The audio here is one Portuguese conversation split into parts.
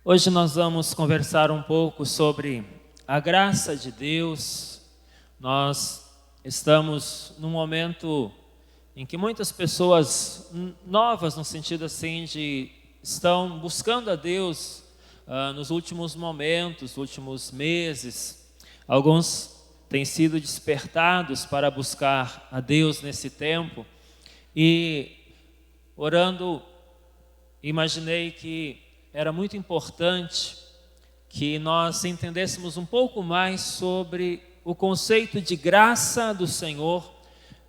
Hoje nós vamos conversar um pouco sobre a graça de Deus. Nós estamos num momento em que muitas pessoas novas, no sentido assim de estão buscando a Deus nos últimos momentos, últimos meses. Alguns têm sido despertados para buscar a Deus nesse tempo e orando, imaginei que era muito importante que nós entendêssemos um pouco mais sobre o conceito de graça do Senhor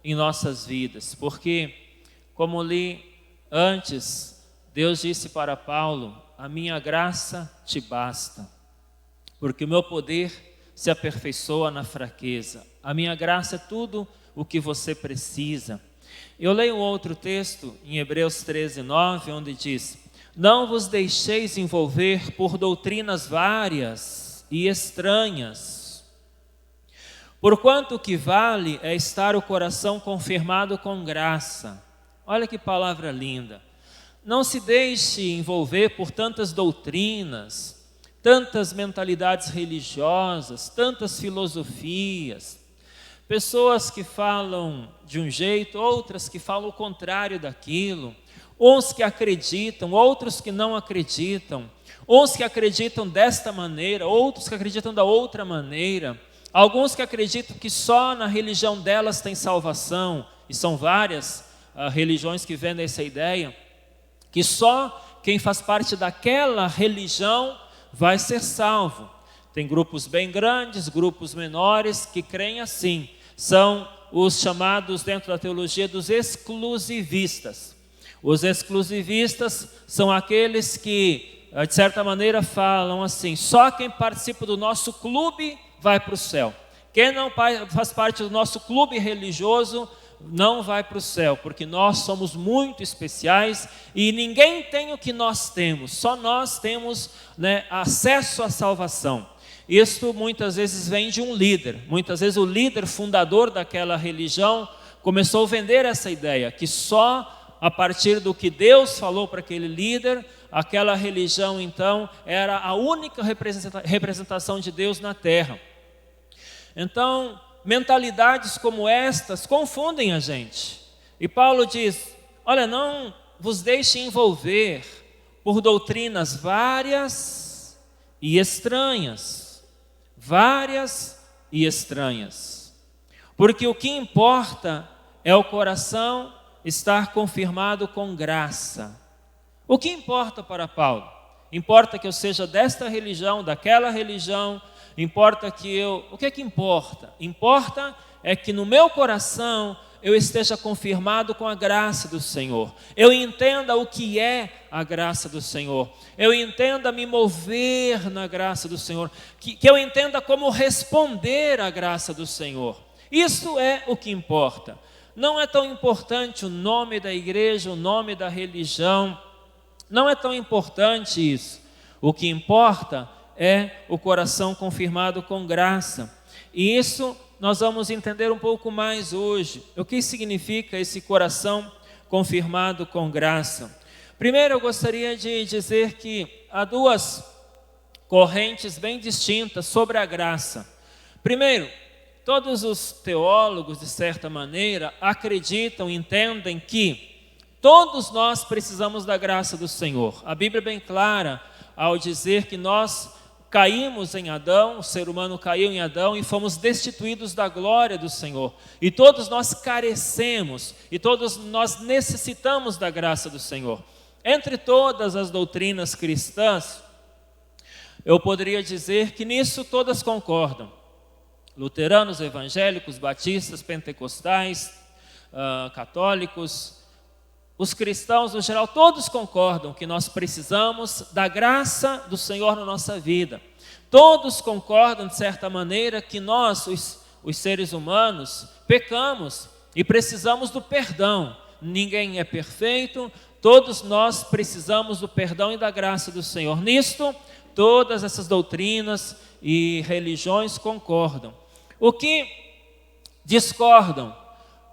em nossas vidas. Porque, como li antes, Deus disse para Paulo: a minha graça te basta, porque o meu poder se aperfeiçoa na fraqueza. A minha graça é tudo o que você precisa. Eu leio um outro texto em Hebreus 13:9, onde diz: não vos deixeis envolver por doutrinas várias e estranhas, porquanto o que vale é estar o coração confirmado com graça. Olha que palavra linda. Não se deixe envolver por tantas doutrinas, tantas mentalidades religiosas, tantas filosofias, pessoas que falam de um jeito, outras que falam o contrário daquilo, uns que acreditam, outros que não acreditam, uns que acreditam desta maneira, outros que acreditam da outra maneira, alguns que acreditam que só na religião delas tem salvação, e são várias religiões que vendem essa ideia, que só quem faz parte daquela religião vai ser salvo. Tem grupos bem grandes, grupos menores que creem assim, são os chamados dentro da teologia dos exclusivistas. Os exclusivistas são aqueles que, de certa maneira, falam assim: só quem participa do nosso clube vai para o céu. Quem não faz parte do nosso clube religioso não vai para o céu, porque nós somos muito especiais e ninguém tem o que nós temos, só nós temos, acesso à salvação. Isso muitas vezes vem de um líder. Muitas vezes o líder fundador daquela religião começou a vender essa ideia, que só a partir do que Deus falou para aquele líder, aquela religião então era a única representação de Deus na terra. Então, mentalidades como estas confundem a gente. E Paulo diz: olha, não vos deixe envolver por doutrinas várias e estranhas. Várias e estranhas. Porque o que importa é o coração estar confirmado com graça. O que importa para Paulo? Importa que eu seja desta religião, daquela religião, importa que eu... O que é que importa? Importa é que no meu coração eu esteja confirmado com a graça do Senhor. Eu entenda o que é a graça do Senhor. Eu entenda me mover na graça do Senhor. Que eu entenda como responder à graça do Senhor. Isso é o que importa. Não é tão importante o nome da igreja, o nome da religião. Não é tão importante isso. O que importa é o coração confirmado com graça. E isso nós vamos entender um pouco mais hoje. O que significa esse coração confirmado com graça? Primeiro eu gostaria de dizer que há duas correntes bem distintas sobre a graça. Primeiro, todos os teólogos, de certa maneira, acreditam, entendem que todos nós precisamos da graça do Senhor. A Bíblia é bem clara ao dizer que nós caímos em Adão, o ser humano caiu em Adão e fomos destituídos da glória do Senhor. E todos nós carecemos, e todos nós necessitamos da graça do Senhor. Entre todas as doutrinas cristãs, eu poderia dizer que nisso todas concordam. Luteranos, evangélicos, batistas, pentecostais, católicos, os cristãos no geral, todos concordam que nós precisamos da graça do Senhor na nossa vida. Todos concordam, de certa maneira, que nós, os seres humanos, pecamos e precisamos do perdão. Ninguém é perfeito, todos nós precisamos do perdão e da graça do Senhor. Nisto, todas essas doutrinas e religiões concordam. O que discordam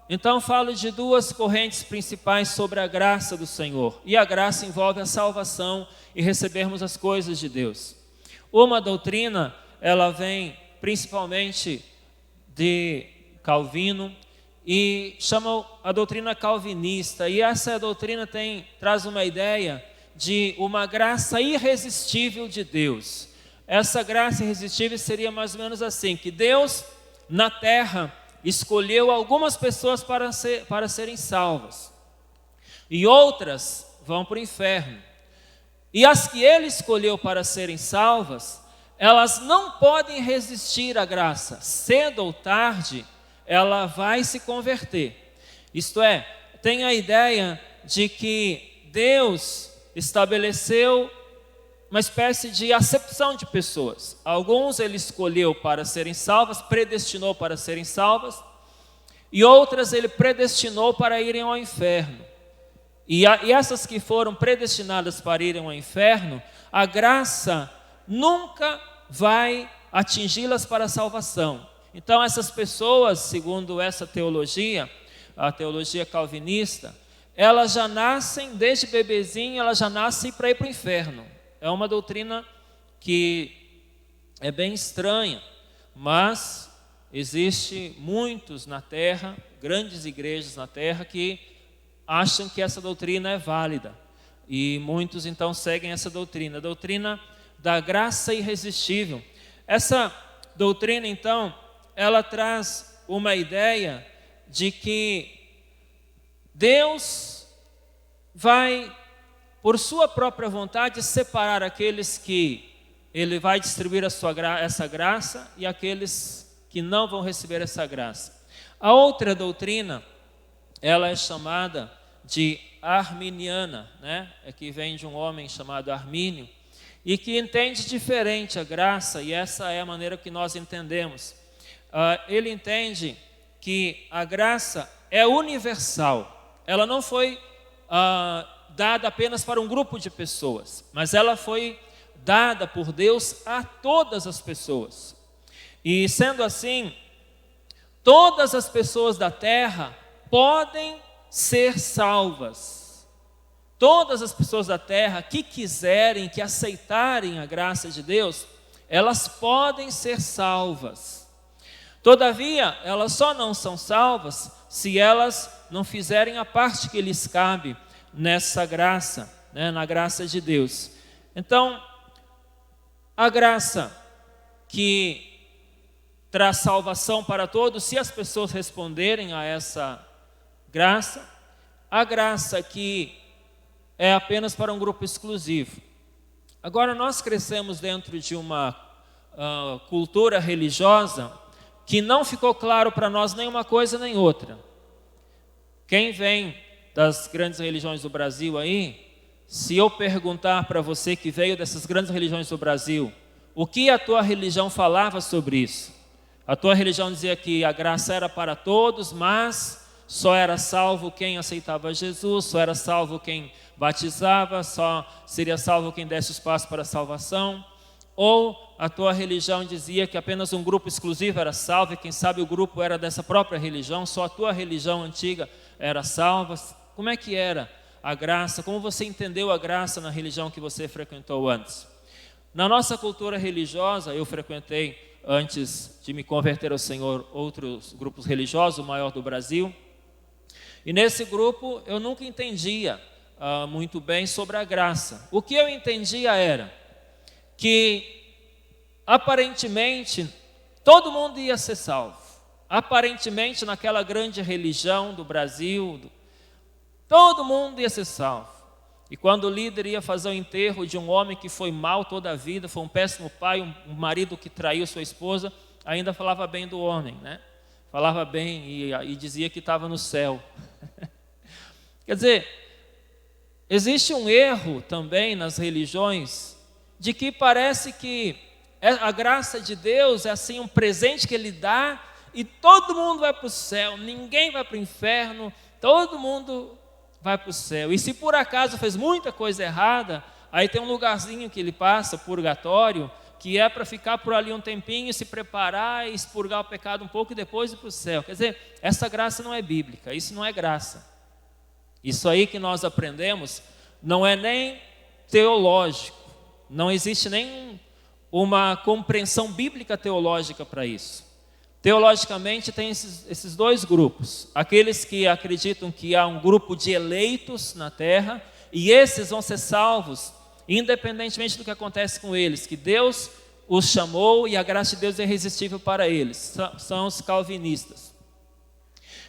então falo de duas correntes principais sobre a graça do Senhor. E a graça envolve a salvação e recebermos as coisas de Deus. Uma doutrina, ela vem principalmente de Calvino e chama a doutrina calvinista. E essa doutrina traz uma ideia de uma graça irresistível de Deus. Essa graça irresistível seria mais ou menos assim, que Deus na terra escolheu algumas pessoas para serem salvas, e outras vão para o inferno. E as que Ele escolheu para serem salvas, elas não podem resistir à graça. Cedo ou tarde, ela vai se converter. Isto é, tem a ideia de que Deus estabeleceu uma espécie de acepção de pessoas. Alguns Ele escolheu para serem salvas, predestinou para serem salvas, e outras Ele predestinou para irem ao inferno. E essas que foram predestinadas para irem ao inferno, a graça nunca vai atingi-las para a salvação. Então essas pessoas, segundo essa teologia, a teologia calvinista, elas já nascem, desde bebezinho, elas já nascem para ir para o inferno. É uma doutrina que é bem estranha, mas existe muitos na terra, grandes igrejas na terra, que acham que essa doutrina é válida. E muitos então seguem essa doutrina, a doutrina da graça irresistível. Essa doutrina então, ela traz uma ideia de que Deus vai, por sua própria vontade, separar aqueles que Ele vai distribuir essa graça e aqueles que não vão receber essa graça. A outra doutrina, ela é chamada de arminiana, né? É que vem de um homem chamado Armínio, e que entende diferente a graça, e essa é a maneira que nós entendemos. Ele entende que a graça é universal, ela não foi dada apenas para um grupo de pessoas, mas ela foi dada por Deus a todas as pessoas. E sendo assim, todas as pessoas da terra podem ser salvas. Todas as pessoas da terra que quiserem, que aceitarem a graça de Deus, elas podem ser salvas. Todavia, elas só não são salvas se elas não fizerem a parte que lhes cabe nessa graça, né, na graça de Deus. Então, a graça que traz salvação para todos, se as pessoas responderem a essa graça, a graça que é apenas para um grupo exclusivo. Agora, nós crescemos dentro de uma cultura religiosa que não ficou claro para nós nem uma coisa nem outra. Quem vem das grandes religiões do Brasil aí, se eu perguntar para você que veio dessas grandes religiões do Brasil, o que a tua religião falava sobre isso? A tua religião dizia que a graça era para todos, mas só era salvo quem aceitava Jesus, só era salvo quem batizava, só seria salvo quem desse os passos para a salvação. Ou a tua religião dizia que apenas um grupo exclusivo era salvo, e quem sabe o grupo era dessa própria religião, só a tua religião antiga era salva. Como é que era a graça? Como você entendeu a graça na religião que você frequentou antes? Na nossa cultura religiosa, eu frequentei, antes de me converter ao Senhor, outros grupos religiosos, o maior do Brasil. E nesse grupo eu nunca entendia muito bem sobre a graça. O que eu entendia era que aparentemente todo mundo ia ser salvo. Aparentemente naquela grande religião do Brasil, todo mundo ia ser salvo. E quando o líder ia fazer o enterro de um homem que foi mal toda a vida, foi um péssimo pai, um marido que traiu sua esposa, ainda falava bem do homem, né? Falava bem e dizia que estava no céu. Quer dizer, existe um erro também nas religiões, de que parece que a graça de Deus é assim um presente que Ele dá e todo mundo vai para o céu, ninguém vai para o inferno, todo mundo vai para o céu. E se por acaso fez muita coisa errada, aí tem um lugarzinho que ele passa, purgatório, que é para ficar por ali um tempinho, se preparar e expurgar o pecado um pouco e depois ir para o céu. Quer dizer, essa graça não é bíblica, isso não é graça. Isso aí que nós aprendemos não é nem teológico, não existe nem uma compreensão bíblica teológica para isso. Teologicamente tem esses dois grupos, aqueles que acreditam que há um grupo de eleitos na terra e esses vão ser salvos independentemente do que acontece com eles, que Deus os chamou e a graça de Deus é irresistível para eles, são os calvinistas.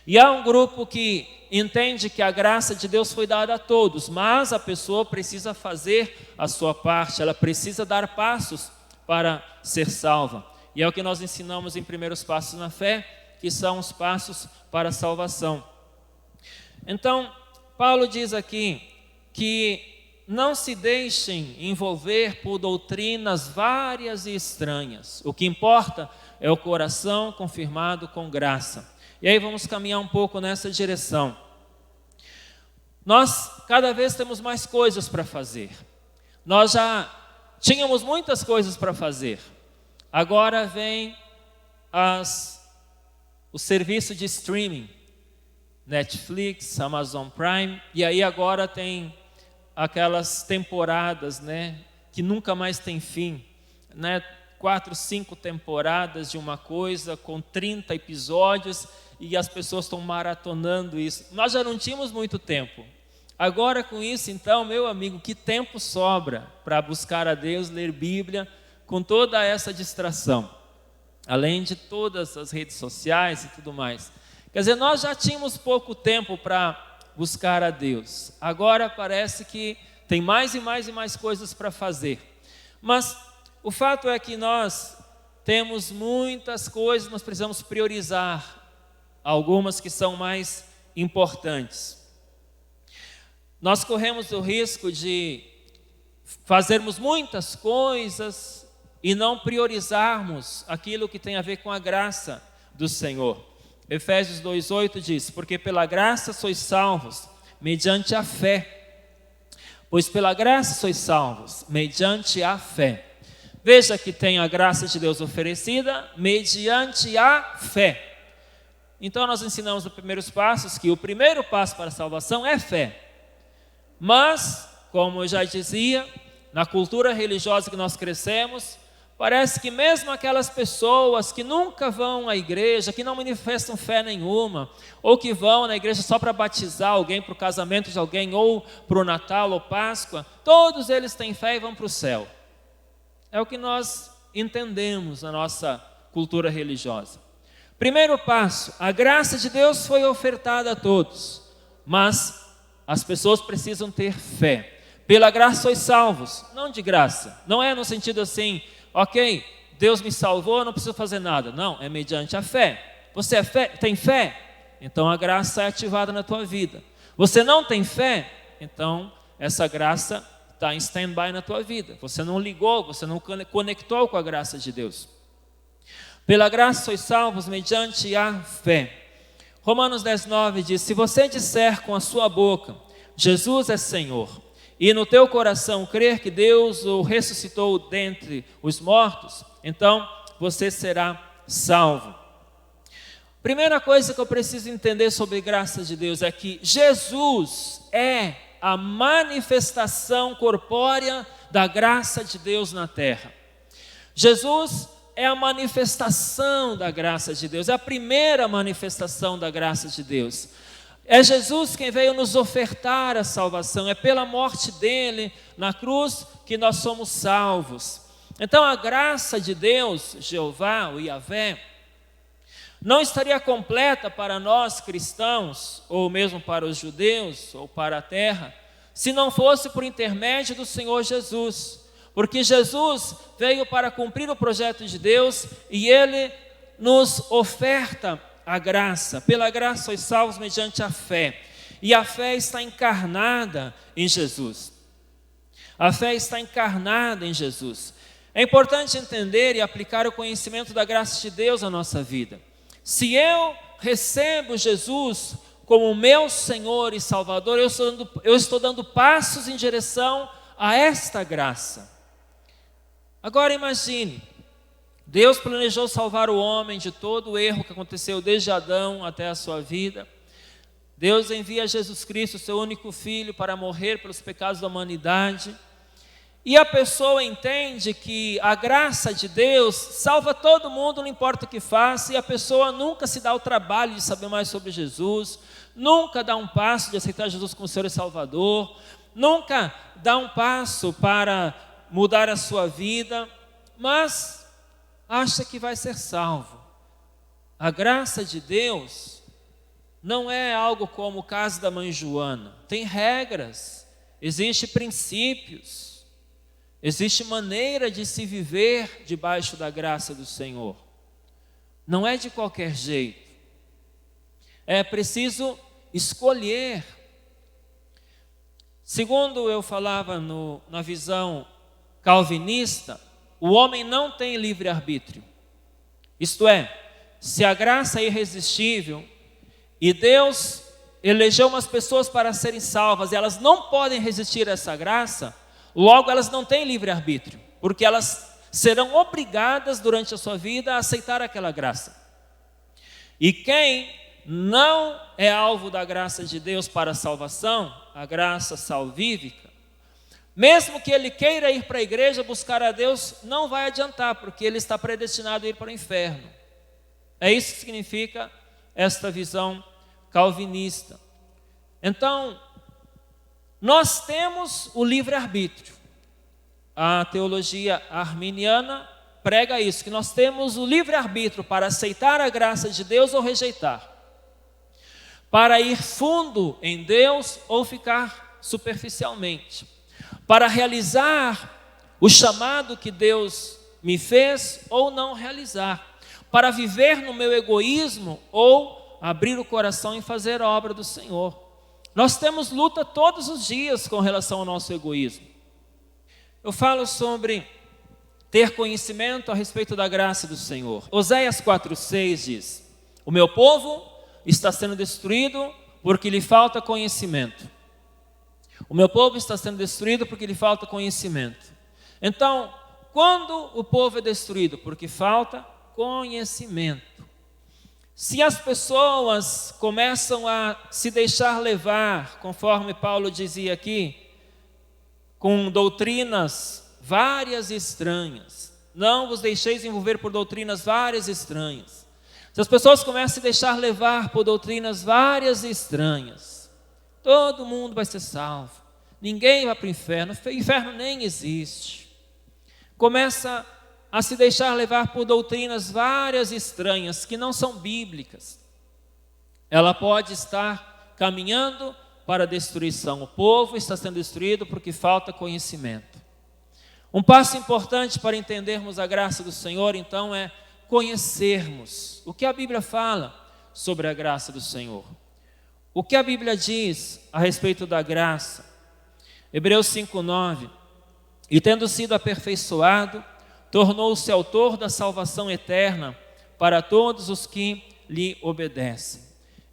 E há um grupo que entende que a graça de Deus foi dada a todos, mas a pessoa precisa fazer a sua parte, ela precisa dar passos para ser salva. E é o que nós ensinamos em Primeiros Passos na Fé, que são os passos para a salvação. Então, Paulo diz aqui que não se deixem envolver por doutrinas várias e estranhas. O que importa é o coração confirmado com graça. E aí vamos caminhar um pouco nessa direção. Nós cada vez temos mais coisas para fazer. Nós já tínhamos muitas coisas para fazer. Agora vem o serviço de streaming, Netflix, Amazon Prime, e aí agora tem aquelas temporadas, né, que nunca mais tem fim, né, 4, 5 temporadas de uma coisa com 30 episódios e as pessoas estão maratonando isso. Nós já não tínhamos muito tempo. Agora com isso, então, meu amigo, que tempo sobra para buscar a Deus, ler Bíblia, com toda essa distração, além de todas as redes sociais e tudo mais. Quer dizer, nós já tínhamos pouco tempo para buscar a Deus. Agora parece que tem mais e mais e mais coisas para fazer. Mas o fato é que nós temos muitas coisas, nós precisamos priorizar algumas que são mais importantes. Nós corremos o risco de fazermos muitas coisas e não priorizarmos aquilo que tem a ver com a graça do Senhor. Efésios 2,8 diz: porque pela graça sois salvos, mediante a fé. Pois pela graça sois salvos, mediante a fé. Veja que tem a graça de Deus oferecida, mediante a fé. Então nós ensinamos nos primeiros passos que o primeiro passo para a salvação é fé. Mas, como eu já dizia, na cultura religiosa que nós crescemos, parece que mesmo aquelas pessoas que nunca vão à igreja, que não manifestam fé nenhuma, ou que vão na igreja só para batizar alguém, para o casamento de alguém, ou para o Natal ou Páscoa, todos eles têm fé e vão para o céu. É o que nós entendemos na nossa cultura religiosa. Primeiro passo, a graça de Deus foi ofertada a todos, mas as pessoas precisam ter fé. Pela graça sois salvos, não de graça, não é no sentido assim, ok, Deus me salvou, não preciso fazer nada. Não, é mediante a fé. Você tem fé? Então a graça é ativada na tua vida. Você não tem fé? Então essa graça está em stand-by na tua vida. Você não ligou, você não conectou com a graça de Deus. Pela graça sois salvos mediante a fé. Romanos 10,9 diz: se você disser com a sua boca, Jesus é Senhor, e no teu coração crer que Deus o ressuscitou dentre os mortos, então você será salvo. Primeira coisa que eu preciso entender sobre graça de Deus é que Jesus é a manifestação corpórea da graça de Deus na terra. Jesus é a manifestação da graça de Deus, é a primeira manifestação da graça de Deus. É Jesus quem veio nos ofertar a salvação, é pela morte dele na cruz que nós somos salvos. Então a graça de Deus, Jeová, o Yahvé, não estaria completa para nós cristãos, ou mesmo para os judeus, ou para a terra, se não fosse por intermédio do Senhor Jesus. Porque Jesus veio para cumprir o projeto de Deus e Ele nos oferta a graça. Pela graça sois salvos mediante a fé. E a fé está encarnada em Jesus. A fé está encarnada em Jesus. É importante entender e aplicar o conhecimento da graça de Deus à nossa vida. Se eu recebo Jesus como meu Senhor e Salvador, eu estou dando passos em direção a esta graça. Agora imagine, Deus planejou salvar o homem de todo o erro que aconteceu desde Adão até a sua vida. Deus envia Jesus Cristo, seu único filho, para morrer pelos pecados da humanidade. E a pessoa entende que a graça de Deus salva todo mundo, não importa o que faça, e a pessoa nunca se dá o trabalho de saber mais sobre Jesus, nunca dá um passo de aceitar Jesus como Senhor e Salvador, nunca dá um passo para mudar a sua vida, mas acha que vai ser salvo. A graça de Deus não é algo como o caso da mãe Joana. Tem regras, existem princípios, existe maneira de se viver debaixo da graça do Senhor. Não é de qualquer jeito. É preciso escolher. Segundo eu falava na visão calvinista, o homem não tem livre-arbítrio. Isto é, se a graça é irresistível e Deus elegeu umas pessoas para serem salvas e elas não podem resistir a essa graça, logo elas não têm livre-arbítrio, porque elas serão obrigadas durante a sua vida a aceitar aquela graça. E quem não é alvo da graça de Deus para a salvação, a graça salvífica, mesmo que ele queira ir para a igreja buscar a Deus, não vai adiantar, porque ele está predestinado a ir para o inferno. É isso que significa esta visão calvinista. Então, nós temos o livre-arbítrio. A teologia arminiana prega isso, que nós temos o livre-arbítrio para aceitar a graça de Deus ou rejeitar, para ir fundo em Deus ou ficar superficialmente, para realizar o chamado que Deus me fez ou não realizar, para viver no meu egoísmo ou abrir o coração e fazer a obra do Senhor. Nós temos luta todos os dias com relação ao nosso egoísmo. Eu falo sobre ter conhecimento a respeito da graça do Senhor. Oséias 4,6 diz: o meu povo está sendo destruído porque lhe falta conhecimento. O meu povo está sendo destruído porque lhe falta conhecimento. Então, quando o povo é destruído? Porque falta conhecimento. Se as pessoas começam a se deixar levar, conforme Paulo dizia aqui, com doutrinas várias e estranhas, não vos deixeis envolver por doutrinas várias e estranhas. Se as pessoas começam a se deixar levar por doutrinas várias e estranhas, todo mundo vai ser salvo, ninguém vai para o inferno nem existe. Começa a se deixar levar por doutrinas várias e estranhas, que não são bíblicas. Ela pode estar caminhando para a destruição. O povo está sendo destruído porque falta conhecimento. Um passo importante para entendermos a graça do Senhor, então, é conhecermos o que a Bíblia fala sobre a graça do Senhor. O que a Bíblia diz a respeito da graça? Hebreus 5,9: e tendo sido aperfeiçoado, tornou-se autor da salvação eterna para todos os que lhe obedecem.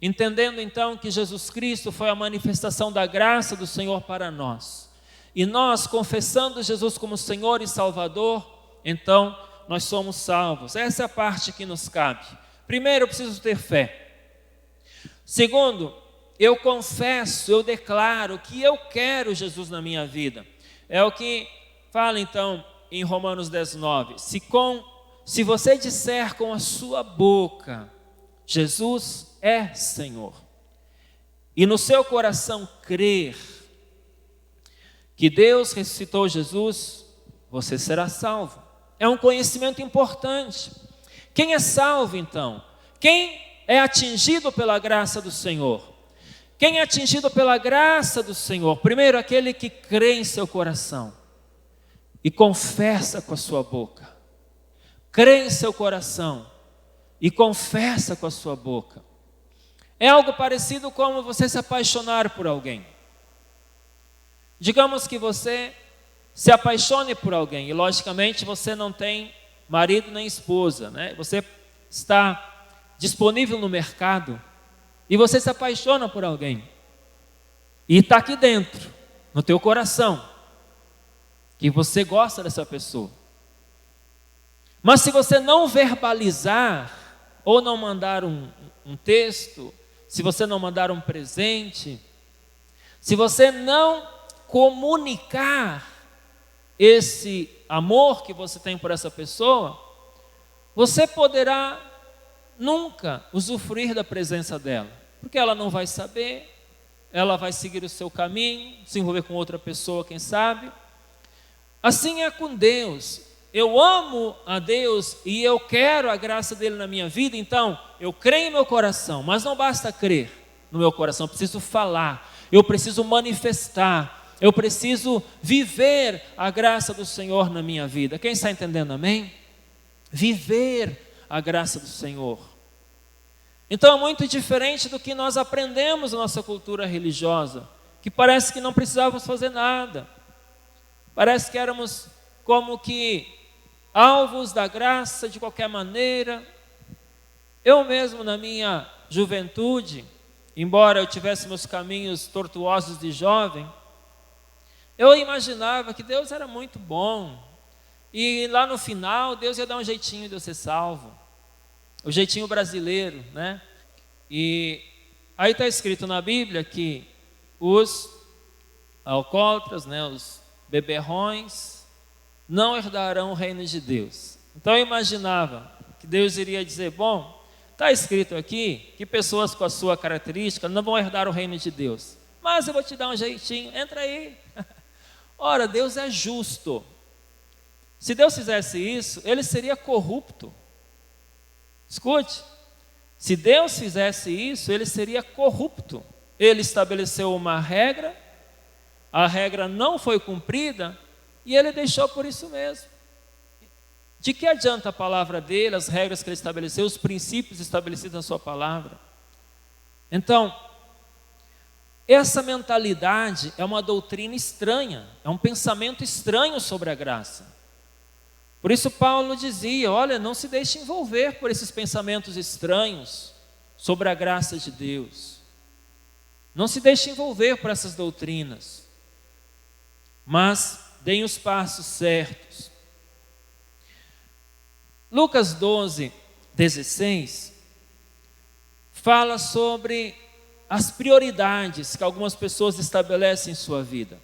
Entendendo então que Jesus Cristo foi a manifestação da graça do Senhor para nós, e nós confessando Jesus como Senhor e Salvador, então nós somos salvos. Essa é a parte que nos cabe. Primeiro, eu preciso ter fé. Segundo, eu confesso, eu declaro que eu quero Jesus na minha vida. É o que fala então em Romanos 10,9: se você disser com a sua boca, Jesus é Senhor, e no seu coração crer que Deus ressuscitou Jesus, você será salvo. É um conhecimento importante. Quem é salvo então? Quem é atingido pela graça do Senhor? Quem é atingido pela graça do Senhor? Primeiro, aquele que crê em seu coração e confessa com a sua boca. Crê em seu coração e confessa com a sua boca. É algo parecido como você se apaixonar por alguém. Digamos que você se apaixone por alguém, e logicamente você não tem marido nem esposa, né? Você está disponível no mercado e você se apaixona por alguém. E está aqui dentro, no teu coração, que você gosta dessa pessoa. Mas se você não verbalizar, ou não mandar um texto, se você não mandar um presente, se você não comunicar esse amor que você tem por essa pessoa, você poderá nunca usufruir da presença dela, porque ela não vai saber, ela vai seguir o seu caminho, se envolver com outra pessoa, quem sabe. Assim é com Deus. Eu amo a Deus e eu quero a graça dele na minha vida, então eu creio em meu coração, mas não basta crer no meu coração, eu preciso falar, eu preciso manifestar, eu preciso viver a graça do Senhor na minha vida. Quem está entendendo, amém? Viver a graça do Senhor. Então é muito diferente do que nós aprendemos na nossa cultura religiosa, que parece que não precisávamos fazer nada, parece que éramos como que alvos da graça de qualquer maneira. Eu mesmo na minha juventude, embora eu tivesse meus caminhos tortuosos de jovem, eu imaginava que Deus era muito bom, e lá no final Deus ia dar um jeitinho de eu ser salvo, o jeitinho brasileiro, né? E aí está escrito na Bíblia que os alcoólatras, né, os beberrões, não herdarão o reino de Deus. Então eu imaginava que Deus iria dizer, bom, está escrito aqui que pessoas com a sua característica não vão herdar o reino de Deus, mas eu vou te dar um jeitinho, entra aí. Ora, Deus é justo. Se Deus fizesse isso, ele seria corrupto. Escute, se Deus fizesse isso, ele seria corrupto. Ele estabeleceu uma regra, a regra não foi cumprida, e ele deixou por isso mesmo. De que adianta a palavra dele, as regras que ele estabeleceu, os princípios estabelecidos na sua palavra? Então, essa mentalidade é uma doutrina estranha, é um pensamento estranho sobre a graça. Por isso Paulo dizia, olha, não se deixe envolver por esses pensamentos estranhos sobre a graça de Deus. Não se deixe envolver por essas doutrinas, mas deem os passos certos. Lucas 12, 16, fala sobre as prioridades que algumas pessoas estabelecem em sua vida.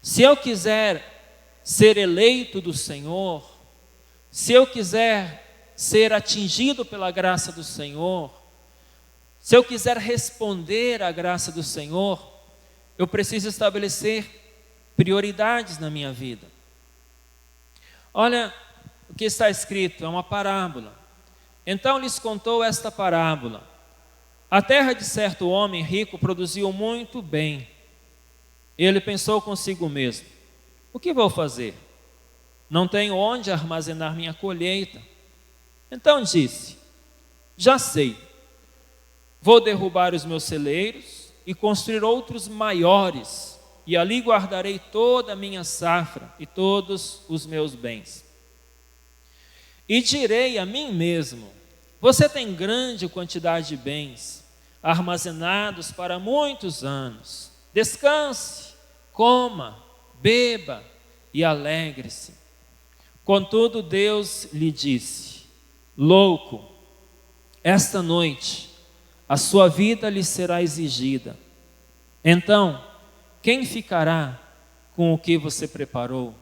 Se eu quiser ser eleito do Senhor, se eu quiser ser atingido pela graça do Senhor, se eu quiser responder à graça do Senhor, eu preciso estabelecer prioridades na minha vida. Olha o que está escrito, é uma parábola. Então lhes contou esta parábola. A terra de certo homem rico produziu muito bem. Ele pensou consigo mesmo, o que vou fazer? Não tenho onde armazenar minha colheita. Então disse, já sei, vou derrubar os meus celeiros e construir outros maiores, e ali guardarei toda a minha safra e todos os meus bens. E direi a mim mesmo, você tem grande quantidade de bens, armazenados para muitos anos. Descanse, coma, beba e alegre-se. Contudo, Deus lhe disse, louco, esta noite a sua vida lhe será exigida. Então, quem ficará com o que você preparou?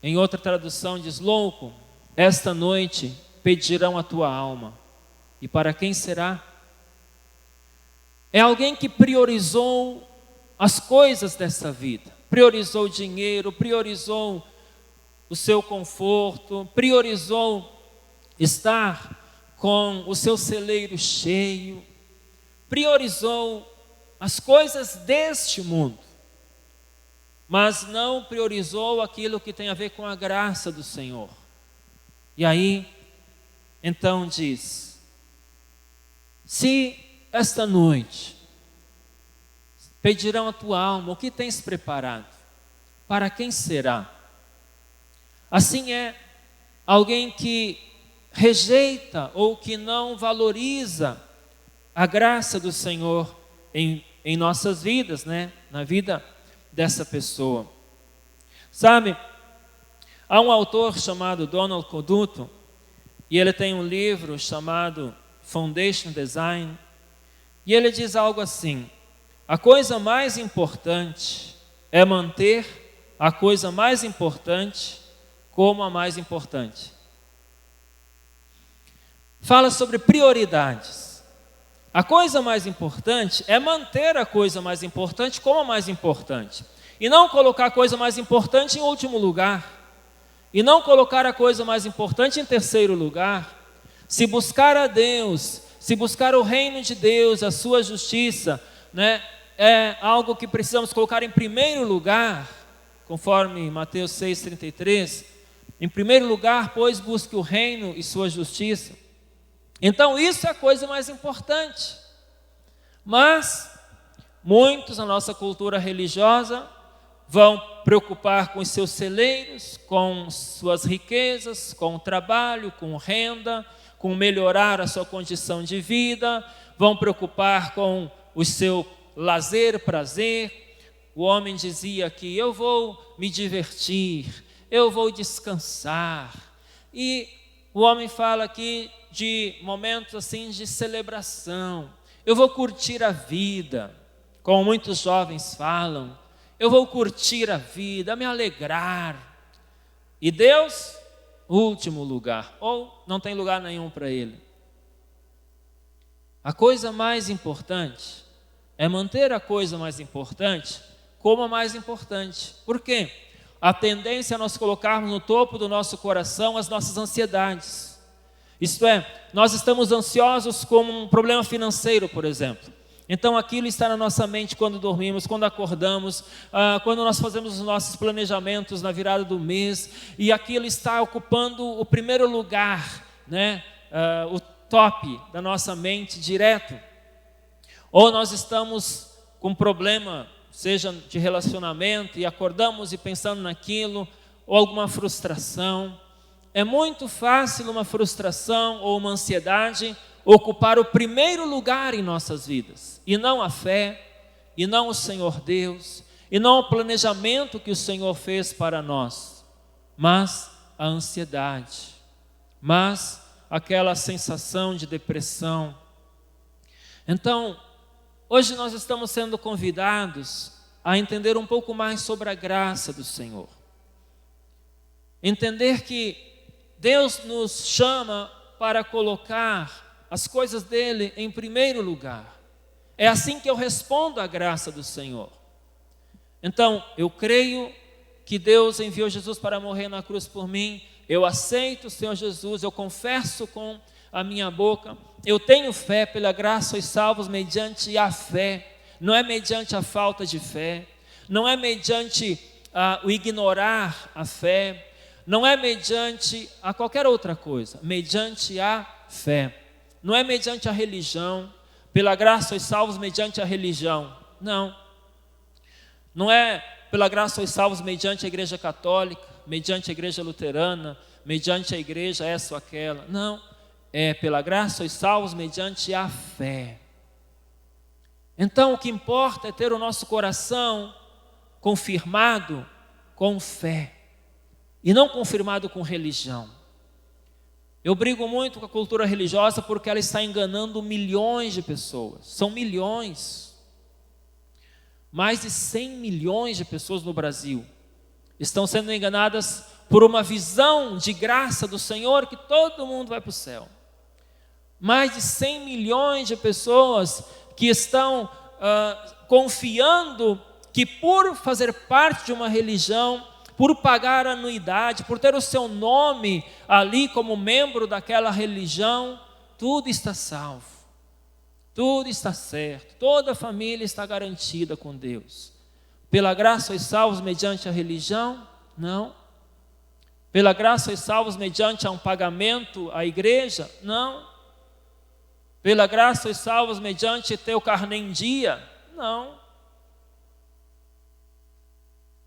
Em outra tradução diz, louco, esta noite pedirão a tua alma. E para quem será? É alguém que priorizou as coisas dessa vida, priorizou o dinheiro, priorizou o seu conforto, priorizou estar com o seu celeiro cheio, priorizou as coisas deste mundo, mas não priorizou aquilo que tem a ver com a graça do Senhor. E aí, então diz, se esta noite pedirão a tua alma, o que tens preparado? Para quem será? Assim é alguém que rejeita ou que não valoriza a graça do Senhor em nossas vidas, né? Na vida dessa pessoa. Sabe, Há um autor chamado Donald Coduto, e ele tem um livro chamado Foundation Design, e ele diz algo assim: a coisa mais importante é manter a coisa mais importante como a mais importante. Fala sobre prioridades. A coisa mais importante é manter a coisa mais importante como a mais importante. E não colocar a coisa mais importante em último lugar. E não colocar a coisa mais importante em terceiro lugar. Se buscar a Deus, se buscar o reino de Deus, a sua justiça, né, é algo que precisamos colocar em primeiro lugar, conforme Mateus 6,33. Em primeiro lugar, pois, busque o reino e sua justiça. Então isso é a coisa mais importante. Mas muitos na nossa cultura religiosa vão preocupar com os seus celeiros, com suas riquezas, com o trabalho, com renda, com melhorar a sua condição de vida, vão preocupar com o seu lazer, prazer. O homem dizia que eu vou me divertir, eu vou descansar. E o homem fala aqui de momentos assim de celebração. Eu vou curtir a vida, como muitos jovens falam. Eu vou curtir a vida, me alegrar. E Deus, último lugar, ou não tem lugar nenhum para Ele. A coisa mais importante é manter a coisa mais importante como a mais importante. Por quê? A tendência é nós colocarmos no topo do nosso coração as nossas ansiedades. Isto é, nós estamos ansiosos com um problema financeiro, por exemplo. Então aquilo está na nossa mente quando dormimos, quando acordamos, quando nós fazemos os nossos planejamentos na virada do mês, e aquilo está ocupando o primeiro lugar, né? O top da nossa mente direto. Ou nós estamos com um problema, seja de relacionamento, e acordamos e pensando naquilo, ou alguma frustração. É muito fácil uma frustração ou uma ansiedade ocupar o primeiro lugar em nossas vidas, e não a fé, e não o Senhor Deus, e não o planejamento que o Senhor fez para nós, mas a ansiedade, mas aquela sensação de depressão. Então, hoje nós estamos sendo convidados a entender um pouco mais sobre a graça do Senhor. Entender que Deus nos chama para colocar as coisas dele em primeiro lugar. É assim que eu respondo à graça do Senhor. Então, eu creio que Deus enviou Jesus para morrer na cruz por mim. Eu aceito o Senhor Jesus, eu confesso com a minha boca. Eu tenho fé, pela graça sois salvos mediante a fé. Não é mediante a falta de fé. Não é mediante o ignorar a fé. Não é mediante a qualquer outra coisa. Mediante a fé. Não é mediante a religião. Pela graça sois salvos mediante a religião. Não. Não é pela graça sois salvos mediante a igreja católica, mediante a igreja luterana, mediante a igreja essa ou aquela. Não. É pela graça sois salvos mediante a fé. Então o que importa é ter o nosso coração confirmado com fé. E não confirmado com religião. Eu brigo muito com a cultura religiosa porque ela está enganando milhões de pessoas. São milhões. Mais de 100 milhões de pessoas no Brasil estão sendo enganadas por uma visão de graça do Senhor que todo mundo vai para o céu. Mais de 100 milhões de pessoas que estão confiando que por fazer parte de uma religião, por pagar anuidade, por ter o seu nome ali como membro daquela religião, tudo está salvo, tudo está certo, toda a família está garantida com Deus. Pela graça sois salvos mediante a religião? Não. Pela graça sois salvos mediante a um pagamento à igreja? Não. Pela graça sois salvos mediante ter o carnê em dia? Não.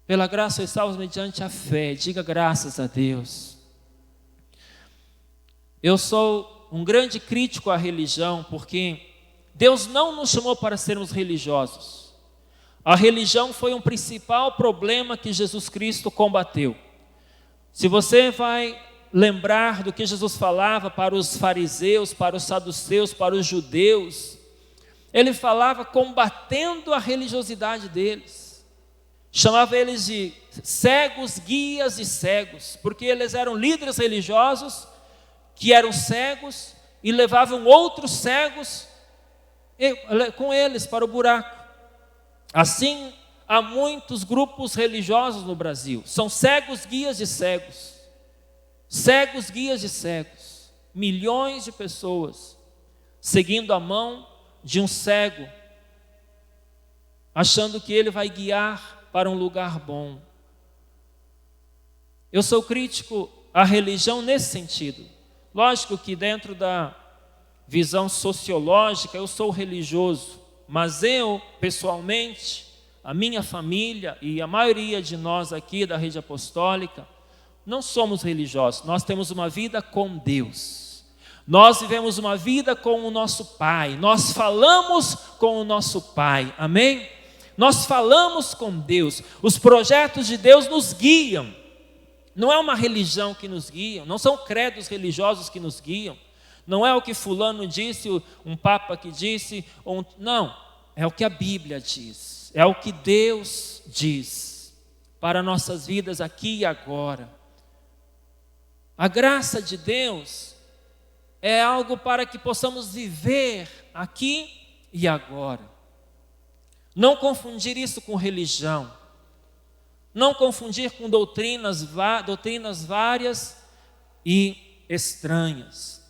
Pela graça sois salvos mediante a fé. Diga graças a Deus. Eu sou um grande crítico à religião, porque Deus não nos chamou para sermos religiosos. A religião foi um principal problema que Jesus Cristo combateu. Se você vai lembrar do que Jesus falava para os fariseus, para os saduceus, para os judeus, ele falava combatendo a religiosidade deles. Chamava eles de cegos, guias e cegos, porque eles eram líderes religiosos que eram cegos e levavam outros cegos com eles para o buraco. Assim, há muitos grupos religiosos no Brasil. São cegos, guias e cegos. Cegos, guias e cegos. Milhões de pessoas seguindo a mão de um cego, achando que ele vai guiar para um lugar bom. Eu sou crítico à religião nesse sentido. Lógico que dentro da visão sociológica eu sou religioso, mas eu, pessoalmente, a minha família e a maioria de nós aqui da rede apostólica, não somos religiosos. Nós temos uma vida com Deus. Nós vivemos uma vida com o nosso Pai. Nós falamos com o nosso Pai. Amém? Nós falamos com Deus. Os projetos de Deus nos guiam. Não é uma religião que nos guia. Não são credos religiosos que nos guiam. Não é o que fulano disse, um papa que disse. Não, é o que a Bíblia diz. É o que Deus diz para nossas vidas aqui e agora. A graça de Deus é algo para que possamos viver aqui e agora. Não confundir isso com religião. Não confundir com doutrinas várias e estranhas.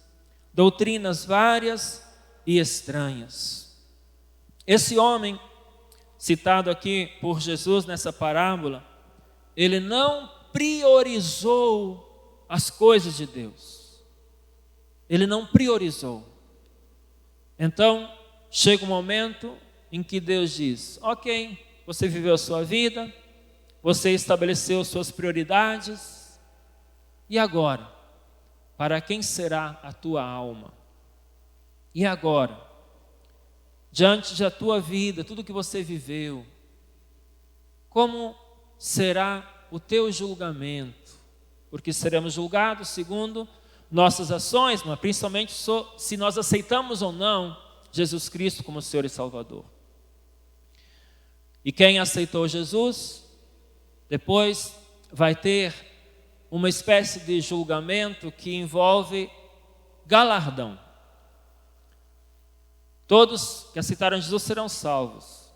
Doutrinas várias e estranhas. Esse homem, citado aqui por Jesus nessa parábola, ele não priorizou as coisas de Deus. Ele não priorizou. Então, chega um momento em que Deus diz: ok, você viveu a sua vida, você estabeleceu suas prioridades, e agora? Para quem será a tua alma? E agora? Diante da tua vida, tudo que você viveu, como será o teu julgamento? Porque seremos julgados segundo nossas ações, mas principalmente se nós aceitamos ou não Jesus Cristo como Senhor e Salvador. E quem aceitou Jesus, depois vai ter uma espécie de julgamento que envolve galardão. Todos que aceitaram Jesus serão salvos.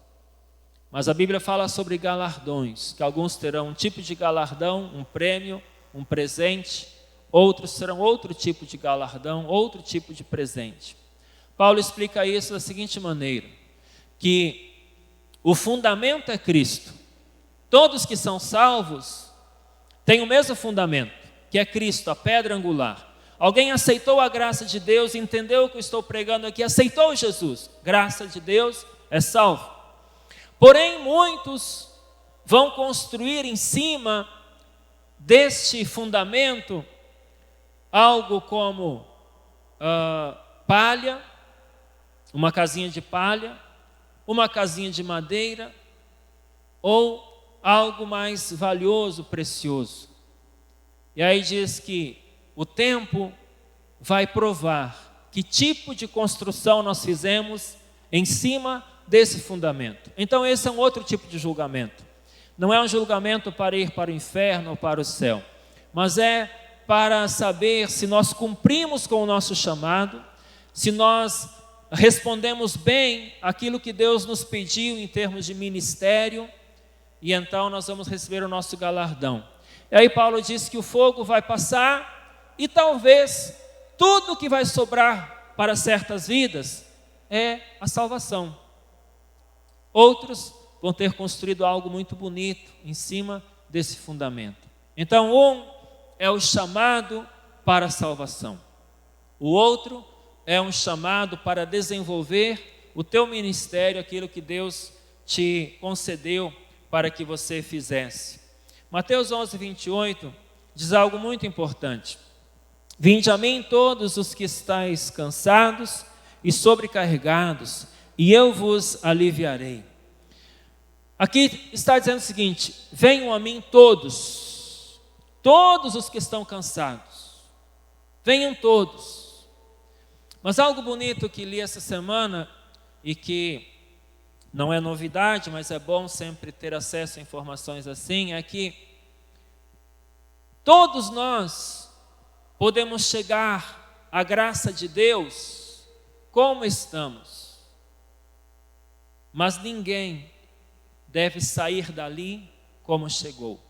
Mas a Bíblia fala sobre galardões, que alguns terão um tipo de galardão, um prêmio, um presente, outros serão outro tipo de galardão, outro tipo de presente. Paulo explica isso da seguinte maneira, que o fundamento é Cristo. Todos que são salvos têm o mesmo fundamento, que é Cristo, a pedra angular. Alguém aceitou a graça de Deus, entendeu o que eu estou pregando aqui, aceitou Jesus, graça de Deus, é salvo. Porém, muitos vão construir em cima deste fundamento algo como palha, uma casinha de palha, uma casinha de madeira, ou algo mais valioso, precioso. E aí diz que o tempo vai provar que tipo de construção nós fizemos em cima desse fundamento. Então esse é um outro tipo de julgamento. Não é um julgamento para ir para o inferno ou para o céu, mas é para saber se nós cumprimos com o nosso chamado, se nós respondemos bem aquilo que Deus nos pediu em termos de ministério, e então nós vamos receber o nosso galardão. E aí Paulo diz que o fogo vai passar e talvez tudo que vai sobrar para certas vidas é a salvação. Outros vão ter construído algo muito bonito em cima desse fundamento. Então, um é o chamado para a salvação. O outro é um chamado para desenvolver o teu ministério, aquilo que Deus te concedeu para que você fizesse. Mateus 11, 28 diz algo muito importante. Vinde a mim todos os que estáis cansados e sobrecarregados, e eu vos aliviarei. Aqui está dizendo o seguinte: venham a mim todos todos os que estão cansados. Venham todos. Mas algo bonito que li essa semana, e que não é novidade, mas é bom sempre ter acesso a informações assim, é que todos nós podemos chegar à graça de Deus como estamos, mas ninguém deve sair dali como chegou.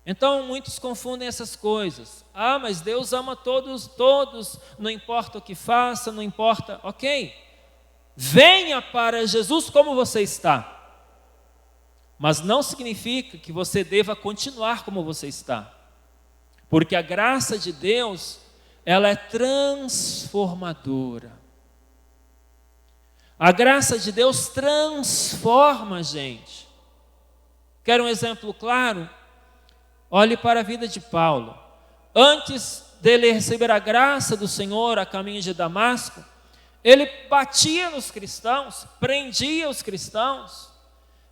Então muitos confundem essas coisas. Ah, mas Deus ama todos, não importa o que faça, não importa. Ok, venha para Jesus como você está. Mas não significa que você deva continuar como você está. Porque a graça de Deus, ela é transformadora. A graça de Deus transforma a gente. Quer um exemplo claro? Olhe para a vida de Paulo. Antes dele receber a graça do Senhor a caminho de Damasco, ele batia nos cristãos, prendia os cristãos,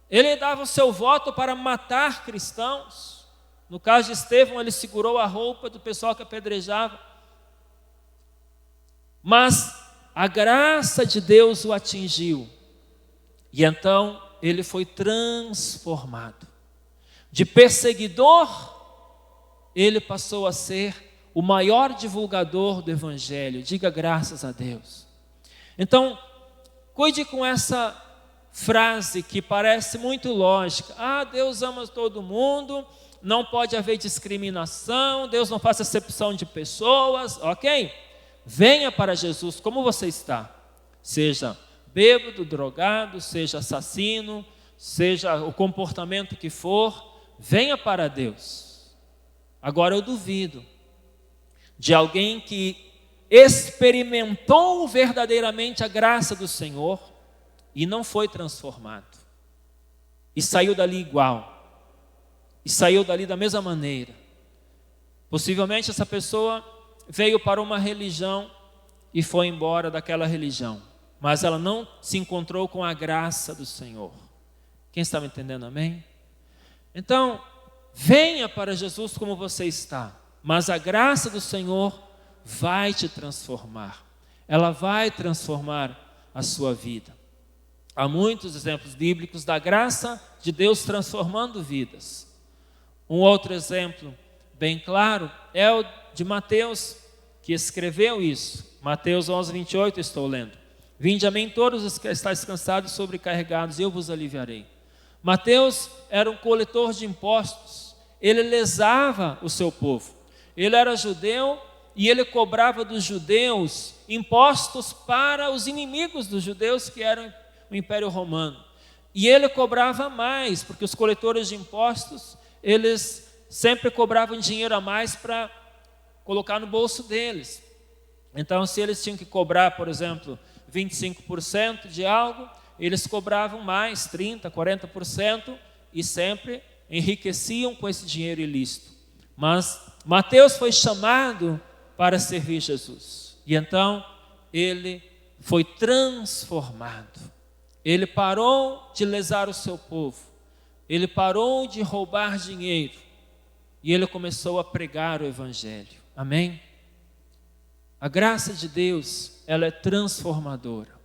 ele dava o seu voto para matar cristãos. No caso de Estevão, ele segurou a roupa do pessoal que apedrejava. Mas a graça de Deus o atingiu, e então ele foi transformado. De perseguidor, ele passou a ser o maior divulgador do Evangelho. Diga graças a Deus. Então, cuide com essa frase que parece muito lógica. Ah, Deus ama todo mundo, não pode haver discriminação, Deus não faz acepção de pessoas, ok? Venha para Jesus como você está. Seja bêbado, drogado, seja assassino, seja o comportamento que for, venha para Deus. Agora eu duvido de alguém que experimentou verdadeiramente a graça do Senhor e não foi transformado, e saiu dali igual, e saiu dali da mesma maneira. Possivelmente essa pessoa veio para uma religião e foi embora daquela religião, mas ela não se encontrou com a graça do Senhor. Quem está me entendendo, amém? Então, venha para Jesus como você está, mas a graça do Senhor vai te transformar. Ela vai transformar a sua vida. Há muitos exemplos bíblicos da graça de Deus transformando vidas. Um outro exemplo bem claro é o de Mateus, que escreveu isso. Mateus 11, 28, estou lendo. Vinde a mim todos os que estáis cansados e sobrecarregados, e eu vos aliviarei. Mateus era um coletor de impostos. Ele lesava o seu povo. Ele era judeu e ele cobrava dos judeus impostos para os inimigos dos judeus, que eram o Império Romano. E ele cobrava mais, porque os coletores de impostos, eles sempre cobravam dinheiro a mais para colocar no bolso deles. Então, se eles tinham que cobrar, por exemplo, 25% de algo, eles cobravam mais, 30%, 40%, e sempre enriqueciam com esse dinheiro ilícito. Mas Mateus foi chamado para servir Jesus. E então, ele foi transformado. Ele parou de lesar o seu povo. Ele parou de roubar dinheiro. E ele começou a pregar o Evangelho. Amém? A graça de Deus, ela é transformadora.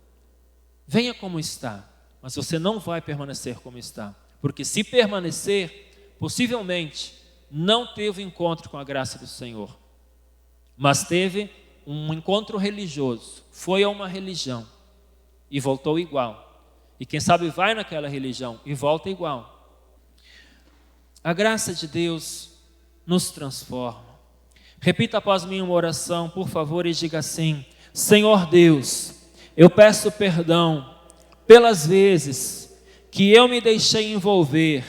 Venha como está, mas você não vai permanecer como está. Porque se permanecer, possivelmente não teve encontro com a graça do Senhor, mas teve um encontro religioso. Foi a uma religião e voltou igual. E quem sabe vai naquela religião e volta igual. A graça de Deus nos transforma. Repita após mim uma oração, por favor, e diga assim: Senhor Deus, eu peço perdão pelas vezes que eu me deixei envolver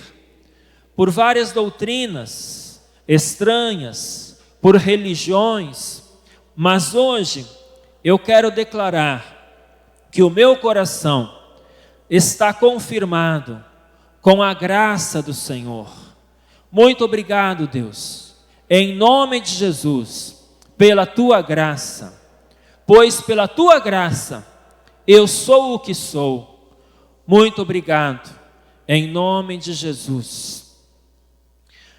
por várias doutrinas estranhas, por religiões, mas hoje eu quero declarar que o meu coração está confirmado com a graça do Senhor. Muito obrigado, Deus, em nome de Jesus, pela tua graça, pois pela tua graça eu sou o que sou. Muito obrigado, em nome de Jesus.